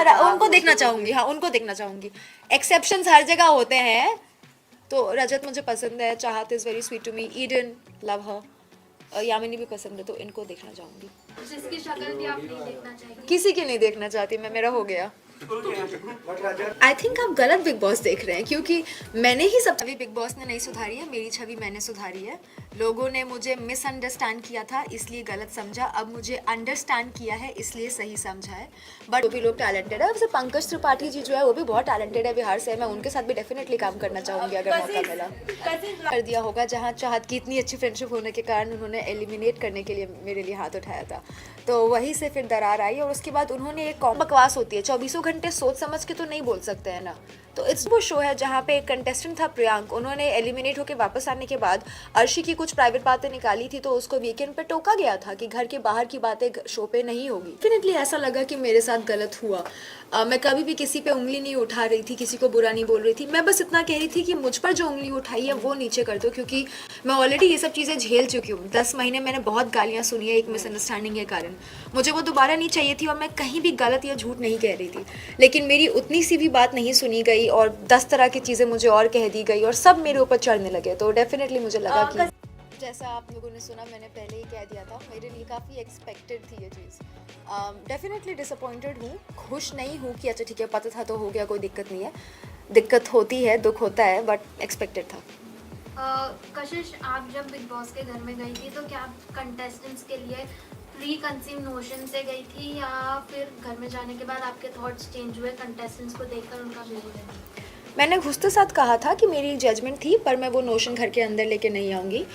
उनको देखना चाहूंगी, हाँ उनको देखना चाहूंगी। एक्सेप्शंस हर जगह होते हैं। तो रजत मुझे पसंद है, Chahat is very sweet to me, Eden love her, Yamini भी पसंद है, तो इनको देखना चाहूंगी। जिसकी शक्ल भी आप नहीं देखना चाहेंगे? किसी की नहीं देखना चाहती मैं, मेरा हो गया। आई थिंक आप गलत बिग बॉस देख रहे हैं, क्योंकि मैंने ही सब छवि बिग बॉस ने नहीं सुधारी है, मेरी छवि मैंने सुधारी है। लोगों ने मुझे मिसअंडरस्टैंड किया था इसलिए गलत समझा, अब मुझे अंडरस्टैंड किया है इसलिए सही समझा है। बट वो भी लोग टैलेंटेड है, वैसे पंकज त्रिपाठी जी जो है वो भी बहुत टैलेंटेड है, बिहार से है, मैं उनके साथ भी डेफिनेटली काम करना चाहूँगी अगर मौका मिला। कर दिया होगा जहाँ चाहत की इतनी अच्छी फ्रेंडशिप होने के कारण उन्होंने एलिमिनेट करने के लिए मेरे लिए हाथ उठाया था, तो वहीं से फिर दरार आई। और उसके बाद उन्होंने एक बकवास होती है, 24 घंटे सोच समझ के तो नहीं बोल सकते हैं ना। तो इट्स वो शो है जहाँ पे एक कंटेस्टेंट था प्रियांक, उन्होंने एलिमिनेट होकर वापस आने के बाद अर्शी की कुछ प्राइवेट बातें निकाली थी, तो उसको वीकेंड पे टोका गया था कि घर के बाहर की बातें शो पे नहीं होगी। डेफिनेटली ऐसा लगा कि मेरे साथ गलत हुआ। मैं कभी भी किसी पे उंगली नहीं उठा रही थी, किसी को बुरा नहीं बोल रही थी, मैं बस इतना कह रही थी कि मुझ पर जो उंगली उठाई है वो नीचे कर दो, क्योंकि मैं ऑलरेडी ये सब चीज़ें झेल चुकी हूँ। 10 महीने मैंने बहुत गालियाँ सुनी है एक मिसअंडरस्टैंडिंग के कारण, मुझे वो दोबारा नहीं चाहिए थी और मैं कहीं भी गलत या झूठ नहीं कह रही थी, लेकिन मेरी उतनी सी भी बात नहीं सुनी गई और 10 तरह की चीज़ें मुझे और कह दी गई और सब मेरे ऊपर चढ़ने लगे। तो डेफिनेटली मुझे लगा कि जैसा आप लोगों ने सुना, मैंने पहले ही कह दिया था, मेरे लिए काफ़ी एक्सपेक्टेड थी ये चीज़। डेफिनेटली डिसअपॉइंटेड हूँ, खुश नहीं हूँ कि अच्छा ठीक है पता था तो हो गया, कोई दिक्कत नहीं है, दिक्कत होती है, दुख होता है, बट एक्सपेक्टेड था। कशिश, आप जब बिग बॉस के घर में गई थी तो क्या आप कंटेस्टेंट्स के लिए प्री कंसीव नोशन से गई थी, या फिर घर में जाने के बाद आपके थॉट्स चेंज हुए कंटेस्टेंट्स को देखकर उनका बिहेवियर? मैंने घुसते साथ कहा था कि मेरी जजमेंट थी, पर मैं वो नोशन घर के अंदर लेके नहीं आऊँगी।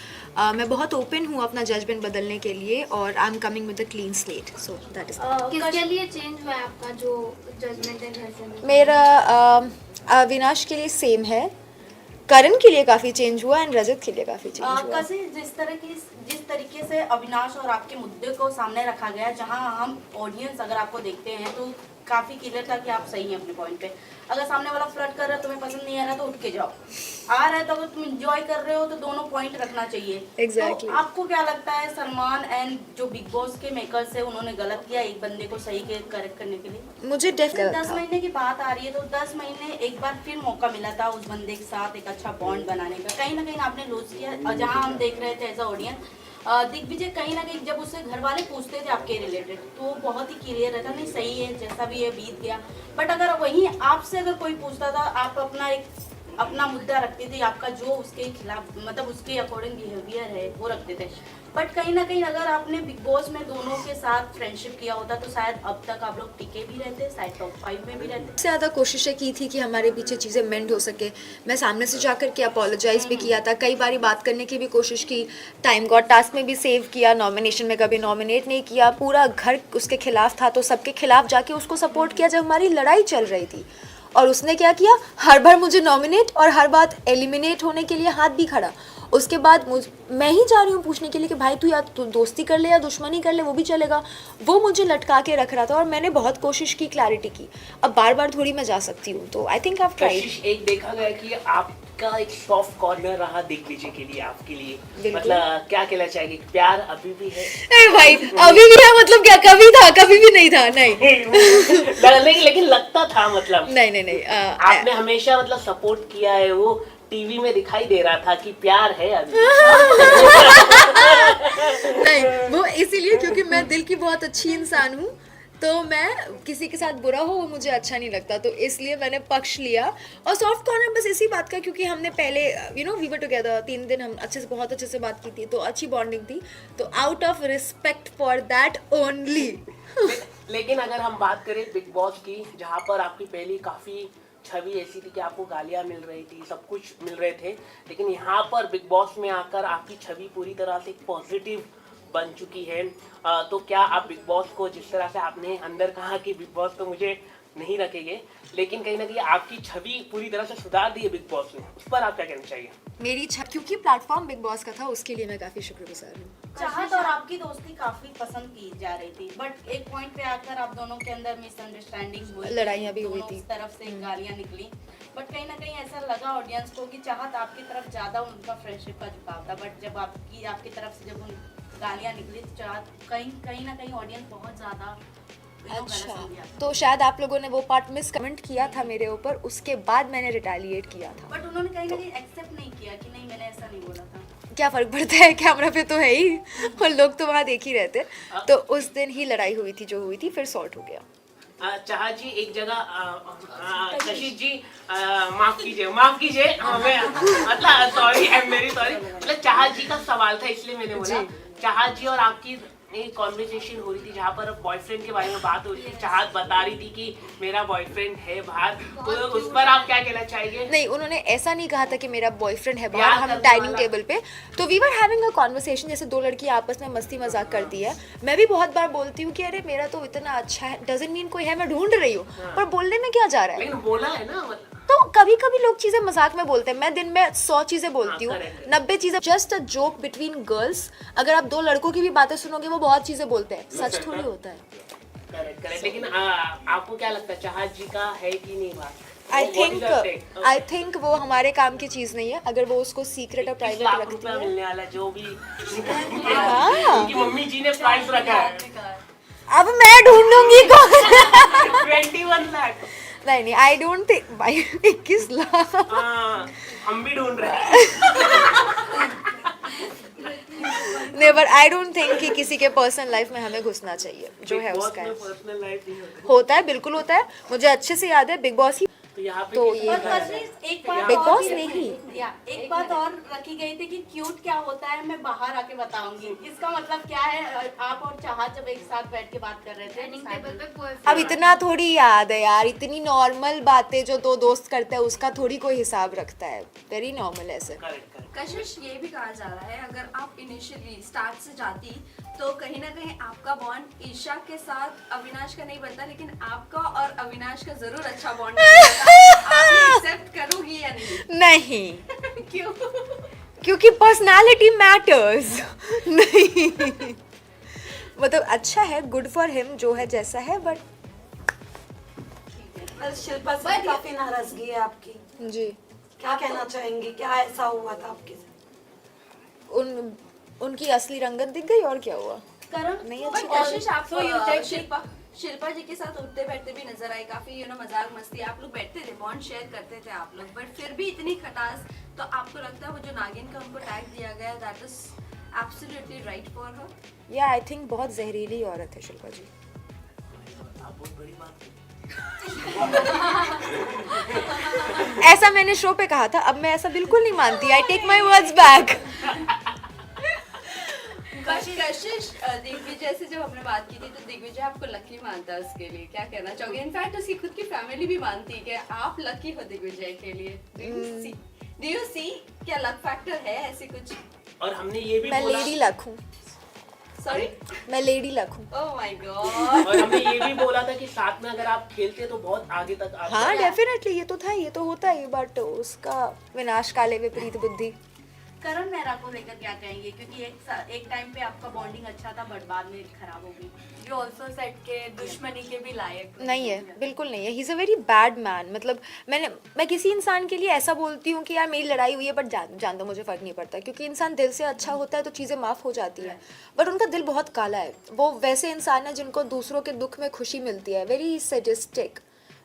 मैं बहुत ओपन हूँ अपना जजमेंट बदलने के लिए और I am coming with a clean slate, so that is किसके लिए चेंज हुआ है आपका जो जजमेंट है घर से? मेरा अविनाश के लिए सेम है, करण के लिए काफ़ी चेंज हुआ एंड रजत के लिए काफ़ी चेंज हुआ। कैसे जिस तरीके से अविनाश और आपके मुद्दे को सामने रखा गया, जहां हम ऑडियंस अगर आपको देखते हैं तो काफी क्लियर था कि आप सही हैं अपने पॉइंट पे। अगर सामने वाला फ्लर्ट कर रहा है, तुम्हें पसंद नहीं आ रहा तो उठ के जाओ, आ रहा है तो अगर तुम एंजॉय कर रहे हो तो दोनों पॉइंट रखना चाहिए। Exactly. तो आपको क्या लगता है सलमान एंड जो बिग बॉस के मेकर्स है उन्होंने गलत किया एक बंदे को सही के करेक्ट करने के लिए? मुझे डेफिनेटली 10 महीने की बात आ रही है, तो 10 महीने एक बार फिर मौका मिला था उस बंदे के साथ एक अच्छा बॉन्ड बनाने का, कहीं ना कहीं आपने लूज किया। जहां हम देख रहे थे एज अ ऑडियंस, दिग्विजय कहीं ना कहीं जब उससे घर वाले पूछते थे आपके रिलेटेड तो वो बहुत ही क्लियर रहता, नहीं सही है जैसा भी है बीत गया। बट अगर वहीं आपसे अगर कोई पूछता था, आप अपना मुद्दा रखते थे, आपका जो उसके खिलाफ मतलब उसके अकॉर्डिंग बिहेवियर है वो रखते थे। बट कहीं ना कहीं अगर आपने बिग बॉस में दोनों के साथ फ्रेंडशिप किया होता तो शायद अब तक आप लोग टिके भी रहते, शायद टॉप 5 में भी रहते। सबसे ज़्यादा कोशिशें की थी कि हमारे पीछे चीज़ें मेंड हो सके, मैं सामने से जाकर के अपोलोजाइज भी किया था, कई बारी बात करने की भी कोशिश की, टाइम गॉड टास्क में भी सेव किया, नॉमिनेशन में कभी नॉमिनेट नहीं किया, पूरा घर उसके खिलाफ था तो सबके खिलाफ जाके उसको सपोर्ट किया जब हमारी लड़ाई चल रही थी। और उसने क्या किया, हर बार मुझे नॉमिनेट और हर बार एलिमिनेट होने के लिए हाथ भी खड़ा। उसके बाद मैं ही जा रही हूँ पूछने के लिए कि भाई तू या तू दोस्ती कर ले या दुश्मनी कर ले वो भी चलेगा, वो मुझे लटका के रख रहा था और मैंने बहुत कोशिश की क्लैरिटी की। अब बार बार थोड़ी मैं जा सकती हूँ, तो I think I have tried. एक देखा गया कि आपका एक सॉफ्ट कॉर्नर रहा दिग्विजय के लिए, आपके लिए मतलब क्या कहना चाहेंगे, प्यार अभी भी है? अरे भाई अभी भी है मतलब क्या, कभी था कभी भी नहीं था? नहीं लेकिन लगता था मतलब नहीं आपने हमेशा मतलब सपोर्ट किया है, वो टीवी में दिखाई दे रहा था कि प्यार है अभी। नहीं, वो इसीलिए क्योंकि मैं दिल की बहुत अच्छी इंसान हूँ, तो मैं किसी के साथ बुरा हो वो मुझे अच्छा नहीं लगता, तो इसलिए मैंने पक्ष लिया। और सॉफ्ट कॉर्नर बस इसी बात का क्योंकि हमने पहले वी वर टुगेदर 3 दिन, हम बहुत अच्छे से बात की थी, तो अच्छी बॉन्डिंग थी, तो out of respect for that only. लेकिन अगर हम बात करें बिग बॉस की, जहाँ पर आपकी पहली काफ़ी छवि ऐसी थी कि आपको गालियाँ मिल रही थी, सब कुछ मिल रहे थे, लेकिन यहाँ पर बिग बॉस में आकर आपकी छवि पूरी तरह से पॉजिटिव बन चुकी है। तो क्या आप बिग बॉस को, जिस तरह से आपने अंदर कहा कि बिग बॉस तो मुझे नहीं रखेंगे, लेकिन कहीं ना कहीं आपकी छवि पूरी तरह से सुधार दी है बिग बॉस ने, उस पर आप क्या कहना चाहिए? मेरी क्योंकि प्लेटफॉर्म बिग बॉस का था उसके लिए मैं काफ़ी शुक्रगुजार हूँ। चाहत और आपकी दोस्ती काफी पसंद की जा रही थी, बट एक पॉइंट पे आकर आप दोनों के अंदर मिसअंडरस्टैंडिंग हुई, लड़ाइयाँ भी हुई थी, तरफ से गालियां निकली। बट कहीं ना कहीं ऐसा लगा ऑडियंस को कि चाहत आपकी तरफ ज्यादा उनका फ्रेंडशिप का झुकाव था, बट जब आपकी तरफ से जब उन गालियां निकली तो चाहत कहीं ना कहीं ऑडियंस बहुत ज्यादा गलत अच्छा, समझी आप। तो शायद आप लोगों ने वो पार्ट मिस कमेंट किया था मेरे ऊपर, उसके बाद मैंने रिटेलिएट किया था। बट उन्होंने कहीं ना कहीं एक्सेप्ट नहीं किया कि नहीं मैंने ऐसा नहीं बोला था। क्या फर्क पड़ता है, कैमरा पे तो है ही और लोग तो वहाँ देख ही रहते। तो उस दिन ही लड़ाई हुई थी जो हुई थी, फिर सॉर्ट हो गया। चाहा जी एक जगह कशिश जी माफ कीजिए मैं मतलब sorry, I am very sorry, मतलब चाहा जी का सवाल था इसलिए मैंने बोला। चाहा जी और आपकी एक कॉन्वर्सेशन हो रही थी जहाँ पर बॉयफ्रेंड के बारे में बात हो रही थी, चाहत बता रही थी कि मेरा बॉयफ्रेंड है बाहर, तो उस पर आप क्या कहना चाहेंगे? नहीं, उन्होंने ऐसा नहीं कहा था कि मेरा बॉयफ्रेंड है बाहर। प्यार हम करने डाइनिंग वाला। टेबल पे तो we were having a conversation, जैसे दो लड़की आपस में मस्ती मजाक करती है। मैं भी बहुत बार बोलती हूँ कि अरे मेरा तो इतना अच्छा है, डजंट मीन कोई है, मैं ढूंढ रही हूँ। पर बोलने में क्या जा रहा है? लेकिन बोला है ना, मतलब तो कभी कभी लोग चीजें मजाक में बोलते हैं, मैं दिन में 100 चीजें बोलती हूँ, हाँ, correct। 90 चीजें just a joke between girls. अगर आप दो लड़कों की भी बातें सुनोगे वो बहुत चीजें बोलते हैं, सच थोड़ी होता है। Correct correct. लेकिन आपको क्या लगता है चाहत जी का है कि नहीं बात? आई थिंक वो हमारे काम की चीज नहीं है। अगर वो उसको सीक्रेट और प्राइवेट लाख रखती रुपया है। मिलने वाला जो भी हाँ। उनकी मम्मी जी ने प्राइस रखा है अब मैं ढूंढूंगी कौन 21 लाख। नहीं, आई डोंट थिंक भाई 21 लाख। हाँ, हम भी ढूंढ रहे हैं। नेवर, आई डोंट थिंक कि किसी के पर्सनल लाइफ में हमें घुसना चाहिए, जो है उसका है। पर्सनल लाइफ नहीं होता। होता है, बिल्कुल होता है। मुझे अच्छे से याद है बिग बॉस ही तो यहाँ पे तो किसी ये का और है? कशिश एक बात बिग और बॉस भी नहीं। या एक बात और रखी गई थी कि क्यूट क्या होता है मैं बाहर आके बताऊंगी। इसका मतलब क्या है? आप और चाहत जब एक साथ बैठ के बात कर रहे थे डाइनिंग टेबल पे boyfriend- अब इतना थोड़ी याद है यार, इतनी नॉर्मल बातें जो दो दोस्त करते हैं उसका थोड़ी कोई हिसाब रखता है। वेरी नॉर्मल ऐसे। Correct correct. कशिश, ये भी कहा जा रहा है अगर आप इनिशियली स्टार्ट से जाती तो कहीं ना कहीं आपका बॉन्ड ईशा के साथ अविनाश का नहीं बनता, लेकिन आपका और अविनाश का जरूर अच्छा बॉन्ड एक्सेप्ट करोगी या नहीं? नहीं, क्यों? क्योंकि पर्सनालिटी मैटर्स। नहीं, मतलब अच्छा है, गुड फॉर हिम जो है जैसा है, बट शिल्पा से काफी नाराजगी है आपकी, जी क्या कहना चाहेंगी? क्या ऐसा हुआ था आपके साथ? उनकी असली रंगत दिख गई और क्या हुआ? करण नहीं बट अच्छी कशिश, आप So you take- शिल्पा जी के साथ उठते बैठते भी नजर आए, काफी मजाक मस्ती आप लोग बैठते थे, बॉन्ड शेयर करते थे आप लोग, बट फिर भी इतनी खटास। तो आपको लगता है वो जो नागिन का उनको टैग दिया गया that is absolutely right for her? या आई थिंक बहुत जहरीली औरत है शिल्पा जी। आप बहुत बड़ी बात की। ऐसा मैंने शो पे कहा था, अब मैं ऐसा बिल्कुल नहीं मानती। I take my words back. Kashish, Digvijay से जब हमने बात की थी तो दिग्विजय आपको लकी मानता है, उसके लिए क्या कहना चाहोगे? इनफैक्ट उसकी खुद की फैमिली भी मानती है कि आप लकी हो दिग्विजय के लिए। डू यू सी क्या लक फैक्टर है ऐसी कुछ? और हमने ये भी मैं बोला, लेडी लक हूँ, सॉरी, मैं लेडी लक हूँ। Oh my God. और हमने ये भी बोला था कि साथ में अगर आप खेलते तो बहुत आगे तक आप हाँ डेफिनेटली, ये तो था, ये तो होता ही, बट उसका विनाश काले विपरीत बुद्धि। करण मेहरा को लेकर क्या कहेंगे? क्योंकि एक टाइम पे आपका बॉन्डिंग अच्छा था बट बाद में खराब हो गई। यू आल्सो सेट के दुश्मनी के भी लायक नहीं है, बिल्कुल नहीं है। He is a very bad man. मतलब मैं किसी इंसान के लिए ऐसा बोलती हूँ कि यार मेरी लड़ाई हुई है बट जान दो, मुझे फ़र्क नहीं पड़ता, क्योंकि इंसान दिल से अच्छा होता है तो चीज़ें माफ़ हो जाती हैं। बट उनका दिल बहुत काला है। वो वैसे इंसान है जिनको दूसरों के दुख में खुशी मिलती है। Very sadistic,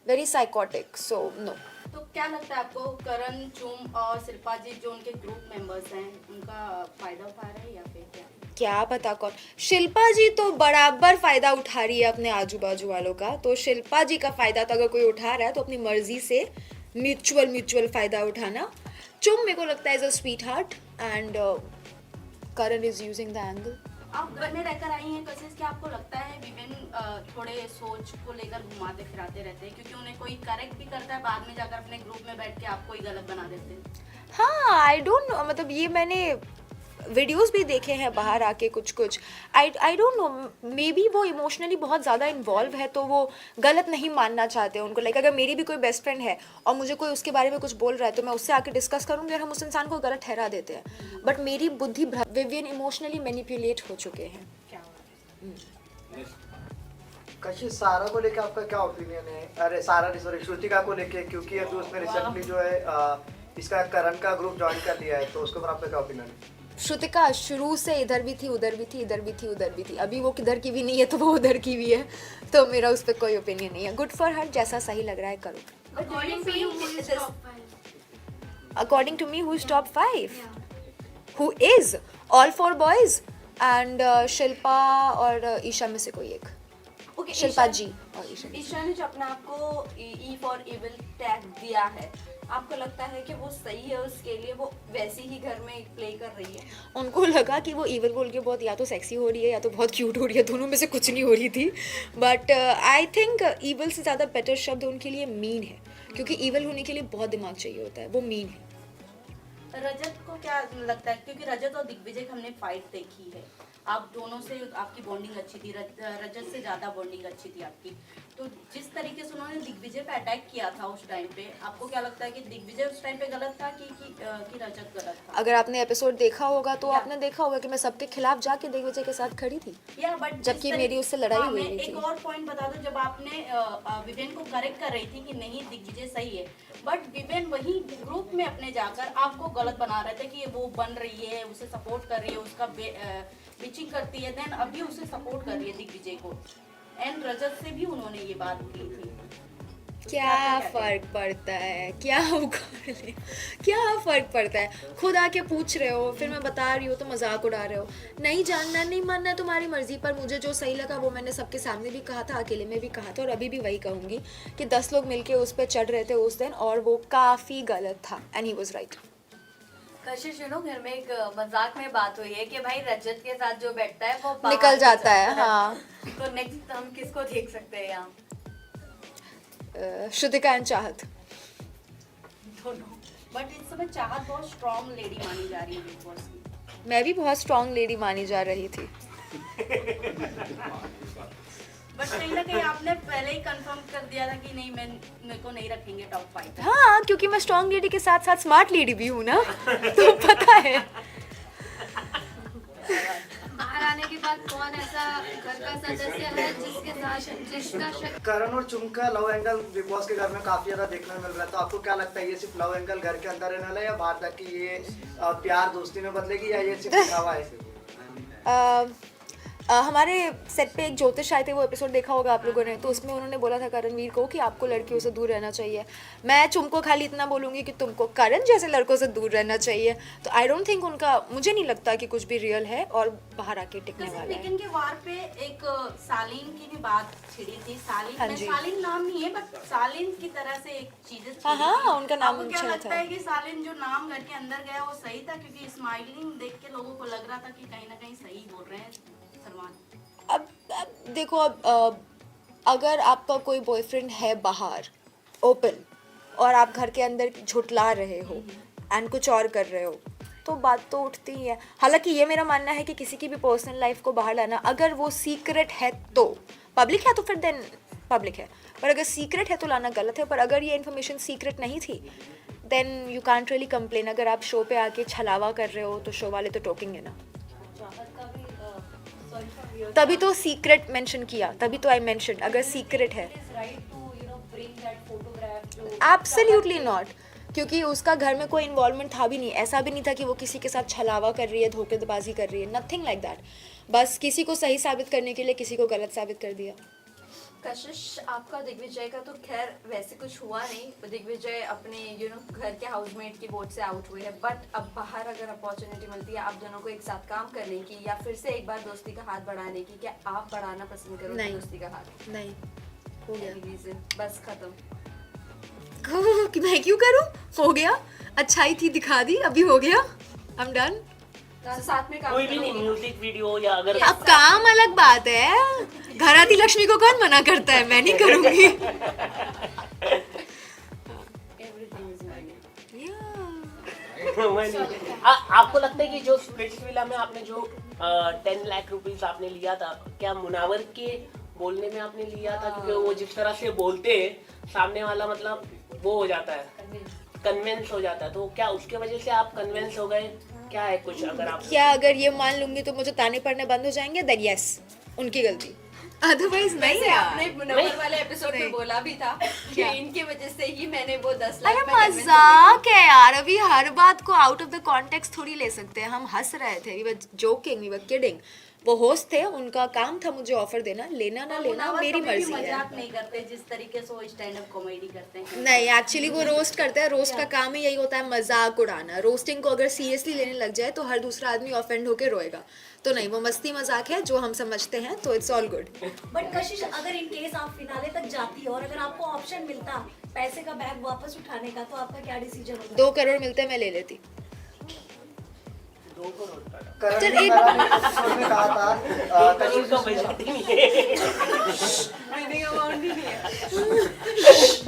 very psychotic, so no. तो क्या लगता है आपको करण, चूम और शिल्पा जी जो उनके ग्रुप मेंबर्स हैं उनका फायदा उठा रहे हैं या फिर क्या? पता कौन? शिल्पा जी तो बराबर फायदा उठा रही है अपने आजू बाजू वालों का। तो शिल्पा जी का फायदा तो अगर कोई उठा रहा है तो अपनी मर्जी से म्यूचुअल फायदा उठाना। चुम मेरे को लगता है is a sweet heart and Karan is using the angle. आप घर में रहकर आई हैं कशिश, क्या आपको लगता है विवेन थोड़े सोच को लेकर घुमाते फिराते रहते हैं? क्योंकि उन्हें कोई करेक्ट भी करता है, बाद में जाकर अपने ग्रुप में बैठ के आपको ही गलत बना देते हैं। हाँ, आई डोंट नो, मतलब ये मैंने वीडियोस भी देखे हैं बाहर आके कुछ। I don't know, may be वो इमोशनली बहुत ज़्यादा इन्वॉल्व है तो वो गलत नहीं मानना चाहते उनको। लाइक अगर मेरी भी कोई बेस्ट फ्रेंड है और मुझे कोई उसके बारे में कुछ बोल रहा है तो मैं उससे आके डिस्कस करूँगी और हम उस इंसान को गलत ठहरा देते हैं। बट मेरी बुद्धि विवियन इमोशनली मैनिपुलेट हो चुके हैं। कशिश, सारा को लेके आपका क्या ओपिनियन है? अरे सारा सॉरी, श्रुतिका को लेके, क्योंकि अभी उसने रिसेंटली जो है इसका करण का ग्रुप ज्वाइन कर लिया है, तो उसके ऊपर आपका क्या ओपिनियन है? श्रुतिका शुरू से इधर भी थी, उधर भी थी, इधर भी थी, उधर भी थी। अभी वो किधर की भी नहीं है तो वो उधर की भी है, तो मेरा उस पर कोई ओपिनियन नहीं है। गुड फॉर हर, जैसा सही लग रहा है करो। According to you, who is this- top 5? According to me who is top 5? Who is all 4 boys and Shilpa और ईशा में से कोई एक। Okay, शिल्पा ईशा- जी और ईशा। ईशा ने जो अपने आप को ई फॉर इविल टैग दिया है, आपको लगता है कि वो सही है उसके लिए, वो वैसे ही घर में प्ले कर रही है? उनको लगा कि वो इवल बोल के बहुत या तो सेक्सी हो रही है या तो बहुत क्यूट हो रही है, दोनों में से कुछ नहीं हो रही थी। बट आई थिंक इवल से ज़्यादा बेटर शब्द उनके लिए मीन है, क्योंकि इवल होने के लिए बहुत दिमाग चाहिए होता है, वो मीन है। रजत को क्या लगता है, क्योंकि रजत और दिग्विजय की हमने फाइट देखी है, आप दोनों से आपकी बॉन्डिंग अच्छी थी, रजत से ज्यादा बॉन्डिंग अच्छी थी आपकी, तो जिस तरीके से उन्होंने दिग्विजय पे अटैक किया था उस टाइम पे, आपको क्या लगता है कि दिग्विजय उस टाइम पे गलत था कि रजत गलत था? अगर आपने एपिसोड देखा होगा तो आपने देखा होगा कि मैं सबके खिलाफ जाके दिग्विजय के साथ खड़ी थी, या बट जबकि मेरी उससे लड़ाई हुई नहीं एक थी। और पॉइंट बता दो, जब आपने विवेन को करेक्ट कर रही थी कि नहीं दिग्विजय सही है, बट विवेन वही ग्रुप में अपने जाकर आपको गलत बना रहे थे कि वो बन रही है, उसे सपोर्ट कर रही है, उसका बिचिंग करती है, देन अभी उसे सपोर्ट कर रही है दिग्विजय को, एंड रजत से भी उन्होंने ये बात की थी। क्या फर्क पड़ता है, क्या उखाड़ ले, क्या फर्क पड़ता है? खुद आके पूछ रहे हो, फिर मैं बता रही हूँ तो मजाक उड़ा रहे हो। नहीं जानना नहीं मानना है तुम्हारी मर्जी, पर मुझे जो सही लगा वो मैंने सबके सामने भी कहा था, अकेले में भी कहा था, और अभी भी वही कहूँगी कि 10 लोग मिलके उस पर चढ़ रहे थे उस दिन, और वो काफ़ी गलत था, and he was right. Kashish, you know, घर में एक मजाक में बात हुई है कि भाई रजत के साथ जो बैठता है वो बाहर निकल भी जाता है, हाँ। तो नेक्स्ट हम किसको देख सकते हैं यहाँ? श्रुतिका एंड चाहत। दोनों, बट इस समय चाहत बहुत स्ट्रॉन्ग लेडी मानी जा रही है बिग बॉस की। मैं भी बहुत स्ट्रॉन्ग लेडी मानी जा रही थी। बट कहीं ना कहीं आपने पहले ही कंफर्म कर दिया था कि नहीं, मेरे को नहीं रखेंगे टॉप 5। हाँ, क्योंकि मैं स्ट्रॉन्ग लेडी के साथ साथ स्मार्ट लेडी भी हूँ ना, तो पता है। बाहर आने के बाद कौन ऐसा घर का सदस्य है जिसके साथ जिसका करण और चुम का लव एंगल बिग बॉस के घर में काफी ज्यादा देखने में मिल रहा है, तो आपको क्या लगता है ये सिर्फ लव एंगल घर के अंदर रहने वाला है, या बाहर तक की ये प्यार दोस्ती में बदलेगी, या ये सिर्फ दिखावा है? हमारे सेट पे एक ज्योतिष आए थे, वो एपिसोड देखा होगा आप लोगों ने, तो उसमें उन्होंने बोला था करणवीर को कि आपको लड़कियों से दूर रहना चाहिए। मैं चुमको खाली इतना बोलूँगी कि तुमको करण जैसे लड़कों से दूर रहना चाहिए। तो आई डोंट थिंक उनका, मुझे नहीं लगता कि कुछ भी रियल है और बाहर आके टिकने वाला है। वीकेंड के वार पे एक सालीन की भी बात छिड़ी थी। सालीन हाँ में जी। सालीन नाम नहीं है, बट सालीन की तरह से एक चीजें हाँ, छिड़ी हाँ, थी। उनका नाम आपको क्या छिड़ा लगता था। है कि सालीन जो नाम घर के अंदर गया वो सही था? क्योंकि स्माइलिंग देख के लोगों को लग रहा था कि कहीं ना कहीं सही बोल रहे हैं सलमान। अब देखो, अगर आपका कोई बॉयफ्रेंड है बाहर ओपन और आप घर के अंदर झुठला रहे हो एंड कुछ और कर रहे हो, तो बात तो उठती ही है। हालांकि ये मेरा मानना है कि किसी की भी पर्सनल लाइफ को बाहर लाना, अगर वो सीक्रेट है तो पब्लिक है तो फिर देन पब्लिक है, पर अगर सीक्रेट है तो लाना गलत है। पर अगर ये इन्फॉर्मेशन सीक्रेट नहीं थी then you can't really complain. अगर आप शो पे आके छलावा कर रहे हो तो शो वाले तो टोकेंगे ना। तभी तो सीक्रेट मेंशन किया, तभी तो आई मेंशन अगर सीक्रेट है। एब्सोल्युटली नॉट, क्योंकि उसका घर में कोई इन्वॉल्वमेंट था भी नहीं। ऐसा भी नहीं था कि वो किसी के साथ छलावा कर रही है, धोखेबाजी कर रही है, नथिंग लाइक दैट। बस किसी को सही साबित करने के लिए किसी को गलत साबित कर दिया। कशिश, आपका दिग्विजय का तो खैर वैसे कुछ हुआ नहीं। दिग्विजय अपने घर के हाउसमेट की वोट से आउट हुए हैं, बट अब बाहर अगर अपॉर्चुनिटी मिलती है आप दोनों को एक साथ काम करने की या फिर से एक बार दोस्ती का हाथ बढ़ाने की, क्या आप बढ़ाना पसंद करोगे नहीं। दोस्ती का हाथ? नहीं, हो गया। Any reason? बस खत्म। कि मैं क्यों करूं? हो गया, अच्छाई थी दिखा दी, अभी हो गया, आई एम डन। तो साथ में काम कोई भी नहीं, करोगे? म्यूजिक वीडियो या अगर अब काम अलग बात है, घर आती लक्ष्मी को कौन मना करता है? मैं नहीं करूंगी। Everything is money. आपको लगता है कि जो स्प्लिट्स विला में आपने जो 10 लाख रुपीस आपने लिया था, क्या मुनावर के बोलने में आपने लिया था? क्योंकि वो जिस तरह से बोलते हैं सामने वाला, मतलब वो हो जाता है, कन्विंस हो जाता है, तो क्या उसके वजह से आप कन्विंस हो गए? क्या है कुछ? अगर आप क्या अगर ये मान लूंगी तो मुझे ताने पड़ने बंद हो जाएंगे? देन यस, उनकी गलती। अदरवाइज नहीं वैसे यार। आपने मुनव्वर वाले एपिसोड में बोला भी था कि इनकी वजह से ही मैंने वो 10 लाख अरे में convince मजाक है यार, अभी हर बात को आउट ऑफ द कॉन्टेक्स्ट थोड़ी ले सकते हैं। हम हंस रहे थे, we were joking, we were kidding. वो होस्ट थे, उनका काम था मुझे ऑफर देना, लेना ना लेना मुनव्वर मेरी कभी भी मर्जी है। मजाक नहीं करते जिस तरीके से वो स्टैंड अप कॉमेडी करते हैं। नहीं, एक्चुअली वो रोस्ट करते हैं, रोस्ट का काम ही यही होता है मजाक उड़ाना। रोस्टिंग को अगर सीरियसली लेने लग जाए तो हर दूसरा आदमी ऑफेंड होके रोएगा। तो नहीं, वो मस्ती मजाक है जो हम समझते हैं, तो इट्स ऑल गुड। बट कशिश, अगर इन केस आप फिनाले तक जाती और अगर आपको ऑप्शन मिलता पैसे का बैग वापस उठाने का, तो आपका क्या डिसीजन होता? 2 करोड़ मिलते मैं ले लेती। करण ने मैंने एपिसोड में कहा था कशिश का बजट ही नहीं है।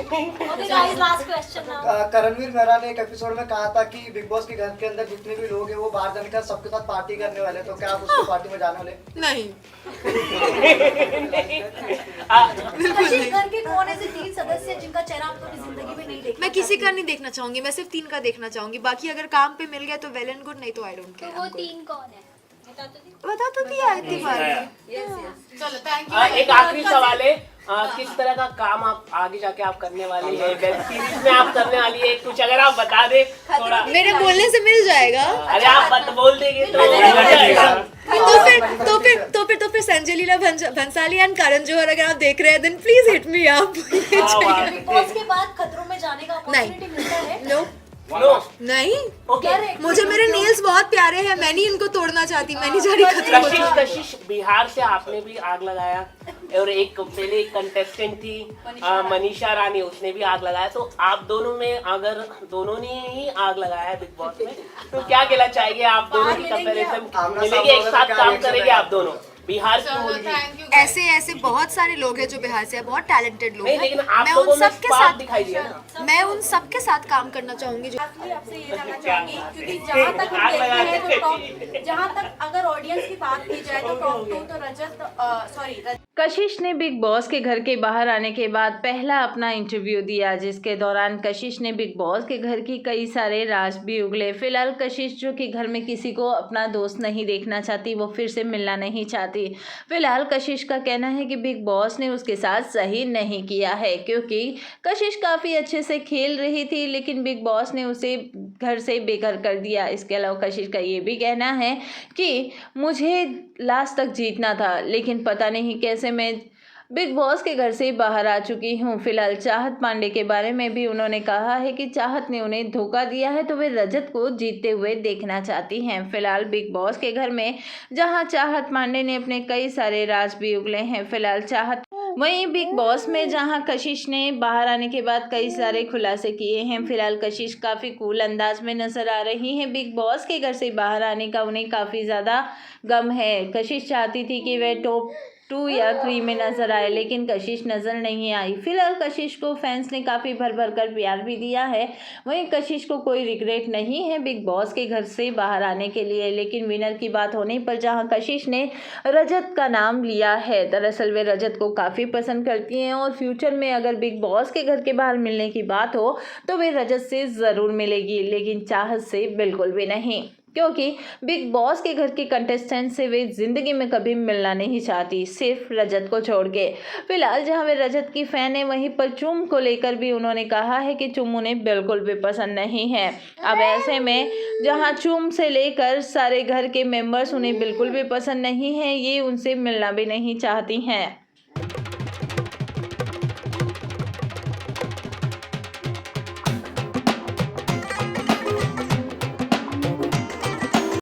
Okay guys, last question now. Karanveer Mehra ने एक एपिसोड में कहा था कि बिग बॉस के घर के अंदर जितने भी लोग हैं वो बाहर जाकर सबके साथ पार्टी करने वाले हैं, तो क्या आप उसको पार्टी में जाने वाले? नहीं, कशिश, घर के कौन ऐसे 3 सदस्य हैं जिनका चेहरा आप कभी जिंदगी में नहीं देखा? मैं किसी का नहीं देखना चाहूंगी, मैं सिर्फ 3 का देखना चाहूंगी। बाकी अगर काम पे मिल गया तो वेल एंड गुड, नहीं तो आई डोंट तो केयर। वो 3 कौन है? बता तो दिया इतनी बार। चलो थैंक यू। एक आखिरी सवाल है, किस तरह का काम आप आगे जाके आप करने वाली है, वेब सीरीज में आप करने वाली है, कुछ अगर आप बता दे थोड़ा। मेरे बोलने से मिल जाएगा। अरे आप बोल देंगे तो हो जाएगा। तो फिर संजय लीला भंसाली एंड करण जौहर अगर आप देख रहे हैं, then please hit me up. Bigg Boss के बाद खतरों में जाने का अपॉर्चुनिटी मिलता है? नो नो नहीं, ओके। मुझे मेरे नेल्स बहुत प्यारे हैं, मैं नहीं इनको तोड़ना चाहती, मैं नहीं जा रही खतरों में। कशिश बिहार से आपने भी आग लगाया, और एक पहले एक कंटेस्टेंट थी मनीषा रानी, उसने भी आग लगाया। तो आप दोनों में अगर दोनों ने ही आग लगाया है बिग बॉस में, तो क्या कहना चाहिए? आप दोनों की कंपैरिजन मिलेगी, एक साथ काम करेंगे आप दोनों बिहार की होगी। ऐसे बहुत सारे लोग हैं जो बिहार से हैं, बहुत टैलेंटेड लोग नहीं, हैं। लेकिन आप मैं लोगों उन में सबके स्पार्क साथ दिखाई दिया ना। मैं उन सबके साथ काम करना चाहूंगी जो Lastly, आपसे ये जानना चाहूंगी, क्योंकि जहाँ तक हम देखते हैं तो टॉप, जहाँ तक अगर ऑडियंस की बात की जाए तो टॉप 2 तो रजत कशिश ने बिग बॉस के घर के बाहर आने के बाद पहला अपना इंटरव्यू दिया, जिसके दौरान कशिश ने बिग बॉस के घर की कई सारे राज भी उगले। फिलहाल कशिश, जो कि घर में किसी को अपना दोस्त नहीं देखना चाहती, वो फिर से मिलना नहीं चाहती। फिलहाल कशिश का कहना है कि बिग बॉस ने उसके साथ सही नहीं किया है, क्योंकि कशिश काफ़ी अच्छे से खेल रही थी, लेकिन बिग बॉस ने उसे घर से बेघर कर दिया। इसके अलावा कशिश का ये भी कहना है कि मुझे लास्ट तक जीतना था, लेकिन पता नहीं कैसे मैं बिग बॉस के घर से बाहर आ चुकी हूँ। फिलहाल चाहत पांडे के बारे में भी उन्होंने कहा है कि चाहत ने उन्हें धोखा दिया है, तो वे रजत को जीतते हुए देखना चाहती हैं। फिलहाल बिग बॉस के घर में जहां चाहत पांडे ने अपने कई सारे राज भी उगले हैं, फिलहाल चाहत वहीं बिग बॉस में जहां कशिश ने बाहर आने के बाद कई सारे खुलासे किए हैं। फिलहाल कशिश काफ़ी कूल अंदाज में नज़र आ रही हैं। बिग बॉस के घर से बाहर आने का उन्हें काफ़ी ज़्यादा गम है। कशिश चाहती थी कि वह टॉप 2 या 3 में नज़र आए, लेकिन कशिश नज़र नहीं आई। फिलहाल कशिश को फैंस ने काफ़ी भर भर कर प्यार भी दिया है। वहीं कशिश को कोई रिग्रेट नहीं है बिग बॉस के घर से बाहर आने के लिए, लेकिन विनर की बात होने पर जहां कशिश ने रजत का नाम लिया है, दरअसल वे रजत को काफ़ी पसंद करती हैं और फ्यूचर में अगर बिग बॉस के घर के बाहर मिलने की बात हो तो वे रजत से ज़रूर मिलेगी, लेकिन चाहत से बिल्कुल भी नहीं, क्योंकि बिग बॉस के घर के कंटेस्टेंट से वे ज़िंदगी में कभी मिलना नहीं चाहती, सिर्फ रजत को छोड़ के। फिलहाल जहां वे रजत की फ़ैन है, वहीं पर चुम को लेकर भी उन्होंने कहा है कि चुम उन्हें बिल्कुल भी पसंद नहीं है। अब ऐसे में जहां चुम से लेकर सारे घर के मेंबर्स उन्हें बिल्कुल भी पसंद नहीं हैं, ये उनसे मिलना भी नहीं चाहती हैं।